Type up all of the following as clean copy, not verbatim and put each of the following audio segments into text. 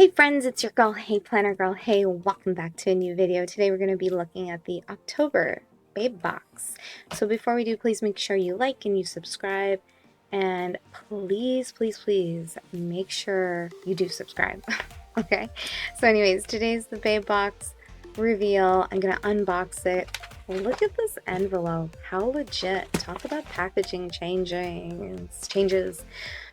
Hey friends, it's your girl, Hey Planner Girl. Hey, welcome back to a new video. Today we're going to be looking at the October Babe Box. So before we do, please make sure you like and you subscribe. And please, please, please make sure you do subscribe. Okay? So anyways, today's the Babe Box reveal. I'm going to unbox it. Look at this envelope. How legit. Talk about packaging changes.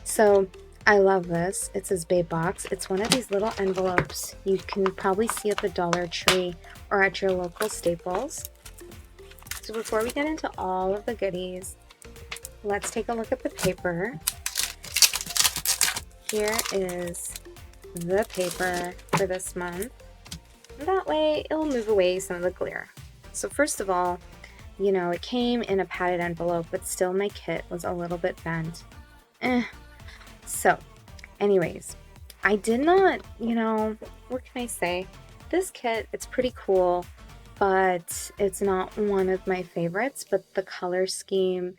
So I love this. It says Babe Box. It's one of these little envelopes you can probably see at the Dollar Tree or at your local Staples. So before we get into all of the goodies, let's take a look at the paper. Here is the paper for this month. That way it'll move away some of the glare. So first of all, you know, it came in a padded envelope, but still my kit was a little bit bent. So, anyways, I did not, what can I say? This kit, it's pretty cool, but it's not one of my favorites, but the color scheme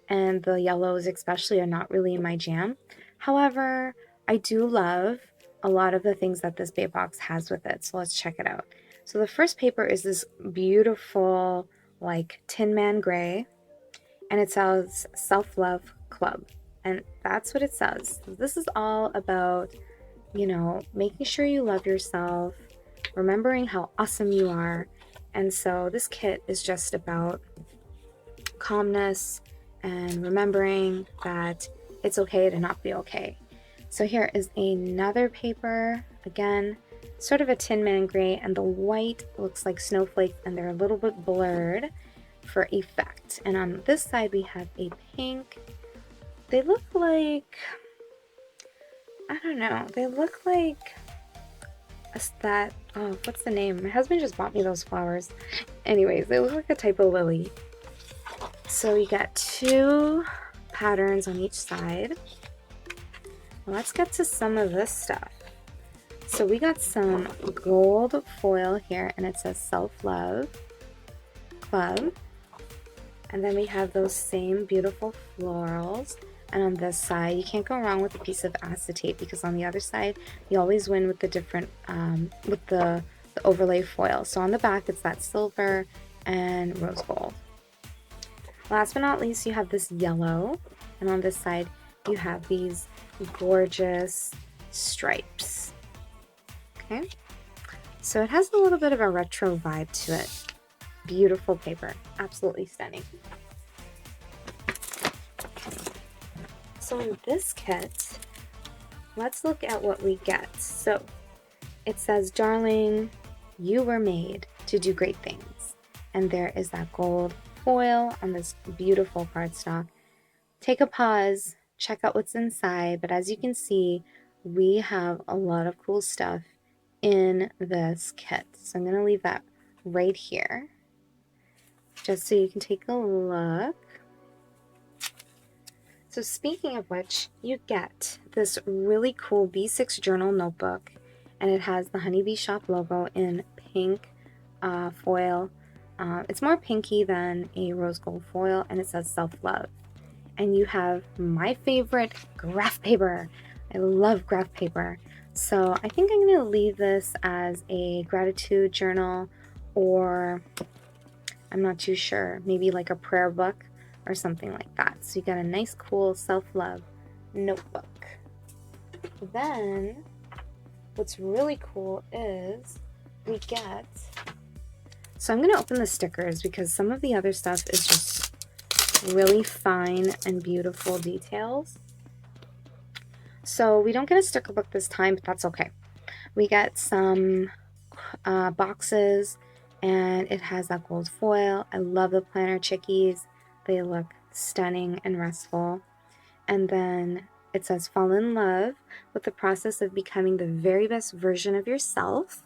and the yellows especially are not really my jam. However, I do love a lot of the things that this Babe Box has with it, so let's check it out. So the first paper is this beautiful, like, Tin Man gray, and it says Self-Love Club. And that's what it says. This is all about, making sure you love yourself, remembering how awesome you are. And so this kit is just about calmness and remembering that it's okay to not be okay. So here is another paper, again, sort of a Tin Man gray, and the white looks like snowflakes and they're a little bit blurred for effect. And on this side we have a pink. They look like, I don't know, they look like what's the name? My husband just bought me those flowers. Anyways, they look like a type of lily. So we got two patterns on each side. Let's get to some of this stuff. So we got some gold foil here, and it says Self-Love Club. And then we have those same beautiful florals. And on this side, you can't go wrong with a piece of acetate, because on the other side, you always win with the different, with the overlay foil. So on the back, it's that silver and rose gold. Last but not least, you have this yellow. And on this side, you have these gorgeous stripes. Okay. So it has a little bit of a retro vibe to it. Beautiful paper. Absolutely stunning. So in this kit, let's look at what we get. So it says, darling, you were made to do great things. And there is that gold foil on this beautiful cardstock. Take a pause, check out what's inside. But as you can see, we have a lot of cool stuff in this kit. So I'm going to leave that right here, just so you can take a look. So speaking of which, you get this really cool B6 journal notebook, and it has the Honeybee Shop logo in pink foil. It's more pinky than a rose gold foil, and it says Self-Love. And you have my favorite graph paper. I love graph paper. So I think I'm going to leave this as a gratitude journal, or I'm not too sure, maybe like a prayer book or something like that. So you got a nice cool self-love notebook. Then what's really cool is we get, so I'm going to open the stickers because some of the other stuff is just really fine and beautiful details. So we don't get a sticker book this time, but that's okay. We get some boxes, and it has that gold foil. I love the planner chickies. They look stunning and restful. And then it says, fall in love with the process of becoming the very best version of yourself.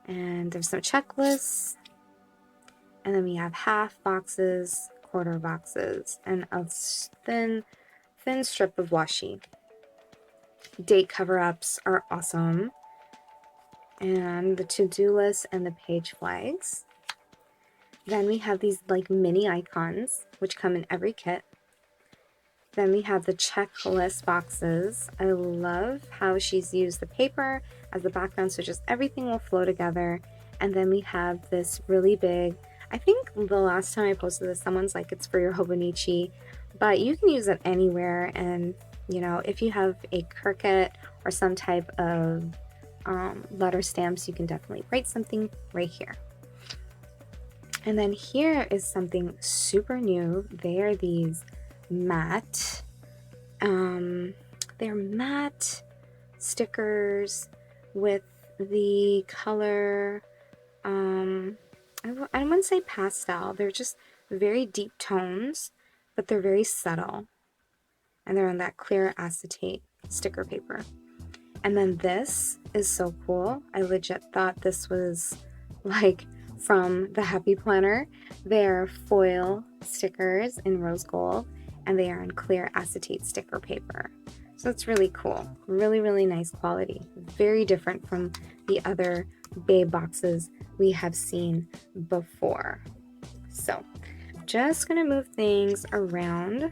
And there's some checklists. And then we have half boxes, quarter boxes, and a thin strip of washi. Date cover-ups are awesome. And the to-do list and the page flags. Then we have these like mini icons, which come in every kit. Then we have the checklist boxes. I love how she's used the paper as the background, so just everything will flow together. And then we have this really big, I think the last time I posted this, someone's like, it's for your Hobonichi, but you can use it anywhere. And you know, if you have a Cricut or some type of letter stamps, you can definitely write something right here. And then here is something super new. They are these matte, they're matte stickers with the color, I wouldn't say pastel, they're just very deep tones, but they're very subtle. And they're on that clear acetate sticker paper. And then this is so cool. I legit thought this was like from the Happy Planner. They're foil stickers in rose gold, and they are on clear acetate sticker paper. So it's really cool. Really, really nice quality. Very different from the other Babe boxes we have seen before. So just gonna move things around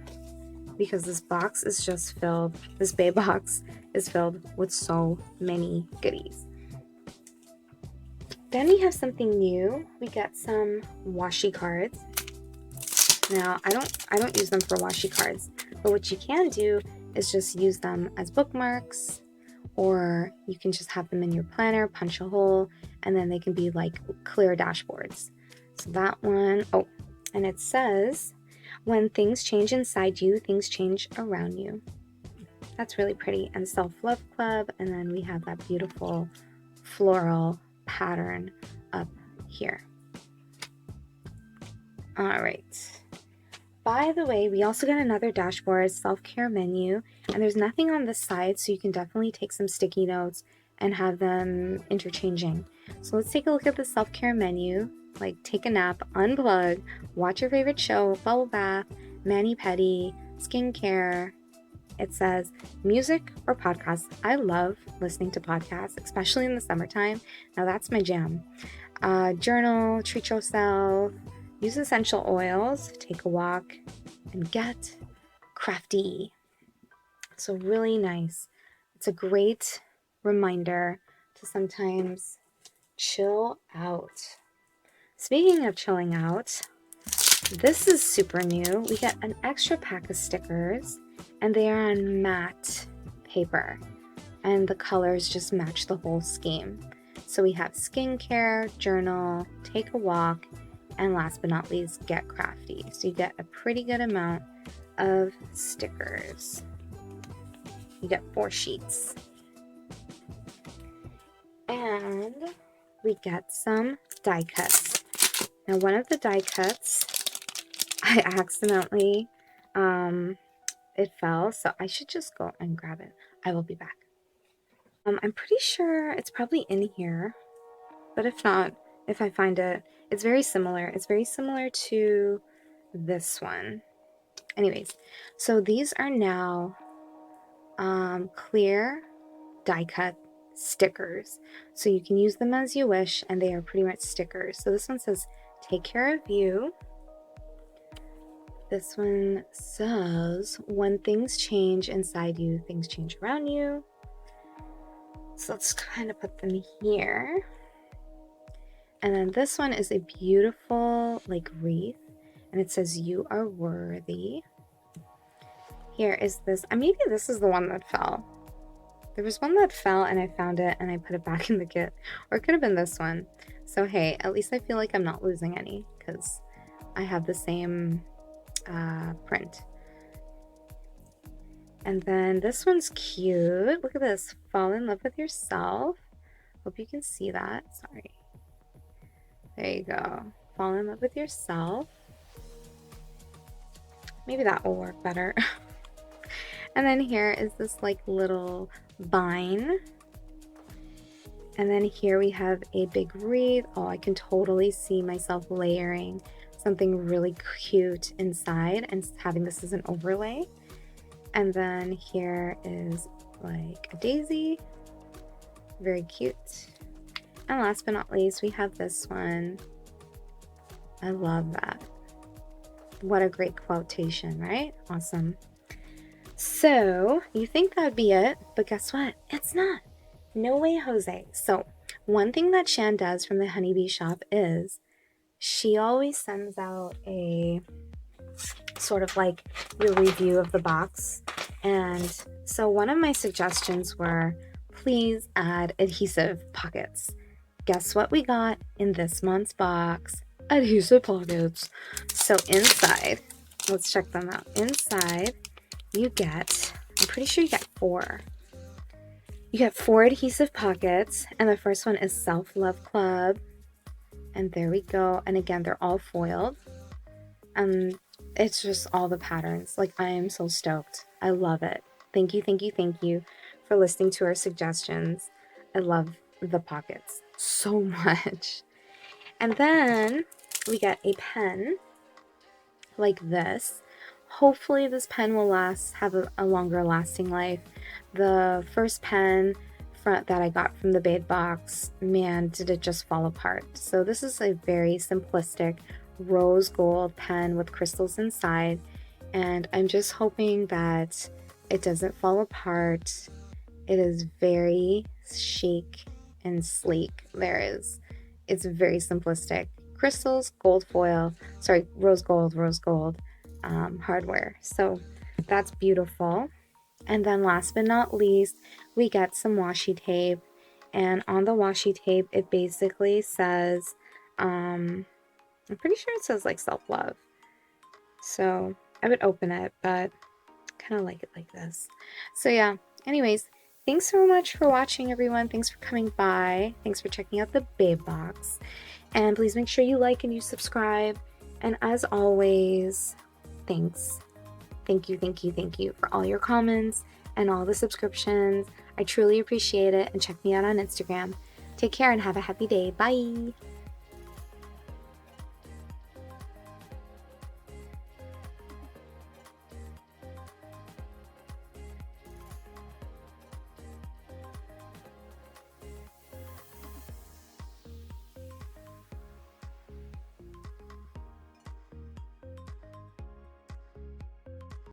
because this box is just filled, this Babe box is filled with so many goodies. Then we have something new. We got some washi cards. Now, I don't use them for washi cards, but what you can do is just use them as bookmarks, or you can just have them in your planner, punch a hole, and then they can be like clear dashboards. So that one, oh, and it says, when things change inside you, things change around you. That's really pretty. And Self-Love Club, and then we have that beautiful floral pattern up here. All right. By the way, we also got another dashboard, self-care menu, and there's nothing on this side, so you can definitely take some sticky notes and have them interchanging. So let's take a look at the self-care menu. Like, take a nap, unplug, watch your favorite show, bubble bath, mani-pedi, skincare. It says music or podcasts. I love listening to podcasts, especially in the summertime. Now that's my jam. Journal, treat yourself, use essential oils, take a walk, and get crafty. So really nice. It's a great reminder to sometimes chill out. Speaking of chilling out, this is super new. We get an extra pack of stickers, and they are on matte paper, and the colors just match the whole scheme. So we have skincare, journal, take a walk, and last but not least, get crafty. So you get a pretty good amount of stickers. You get 4 sheets. And we get some die cuts. Now, one of the die cuts, I accidentally, it fell, so I should just go and grab it. I will be back. I'm pretty sure it's probably in here, but if not, if I find it, it's very similar. It's very similar to this one. Anyways, so these are now clear die cut stickers. So you can use them as you wish, and they are pretty much stickers. So this one says, take care of you. This one says, when things change inside you, things change around you. So let's kind of put them here. And then this one is a beautiful like wreath, and it says, you are worthy. Here is this, maybe this is the one that fell. There was one that fell and I found it and I put it back in the kit, or it could have been this one. So hey, at least I feel like I'm not losing any because I have the same print. And then this one's cute. Look at this, fall in love with yourself. Hope you can see that. Sorry. There you go. Fall in love with yourself. Maybe that will work better. And then here is this like little vine. And then here we have a big wreath. Oh, I can totally see myself layering something really cute inside and having this as an overlay. And then here is like a daisy. Very cute. And last but not least, we have this one. I love that. What a great quotation, right? Awesome. So you think that'd be it, but guess what? It's not. No way, Jose. So one thing that Shan does from the honeybee shop is she always sends out a sort of like your review of the box. And so one of my suggestions were, please add adhesive pockets. Guess what we got in this month's box? Adhesive pockets. So inside, let's check them out. Inside, you get, I'm pretty sure you get 4. You get 4 adhesive pockets, and the first one is Self Love Club. And there we go. And again, they're all foiled. It's just all the patterns. Like, I am so stoked. I love it. Thank you, thank you, thank you for listening to our suggestions. I love the pockets so much. And then we get a pen like this. Hopefully this pen will have a longer lasting life. The first pen that I got from the Spade box, man, did it just fall apart. So this is a very simplistic rose gold pen with crystals inside, and I'm just hoping that it doesn't fall apart. It is very chic and sleek. It's very simplistic. Crystals, gold foil, sorry, rose gold hardware. So that's beautiful. And then last but not least, we get some washi tape. And on the washi tape, it basically says, I'm pretty sure it says like self-love. So I would open it, but kind of like it like this. So yeah, anyways, thanks so much for watching, everyone. Thanks for coming by. Thanks for checking out the Babe box. And please make sure you like and you subscribe. And as always, thanks. Thank you, thank you, thank you for all your comments and all the subscriptions. I truly appreciate it, and check me out on Instagram. Take care and have a happy day. Bye!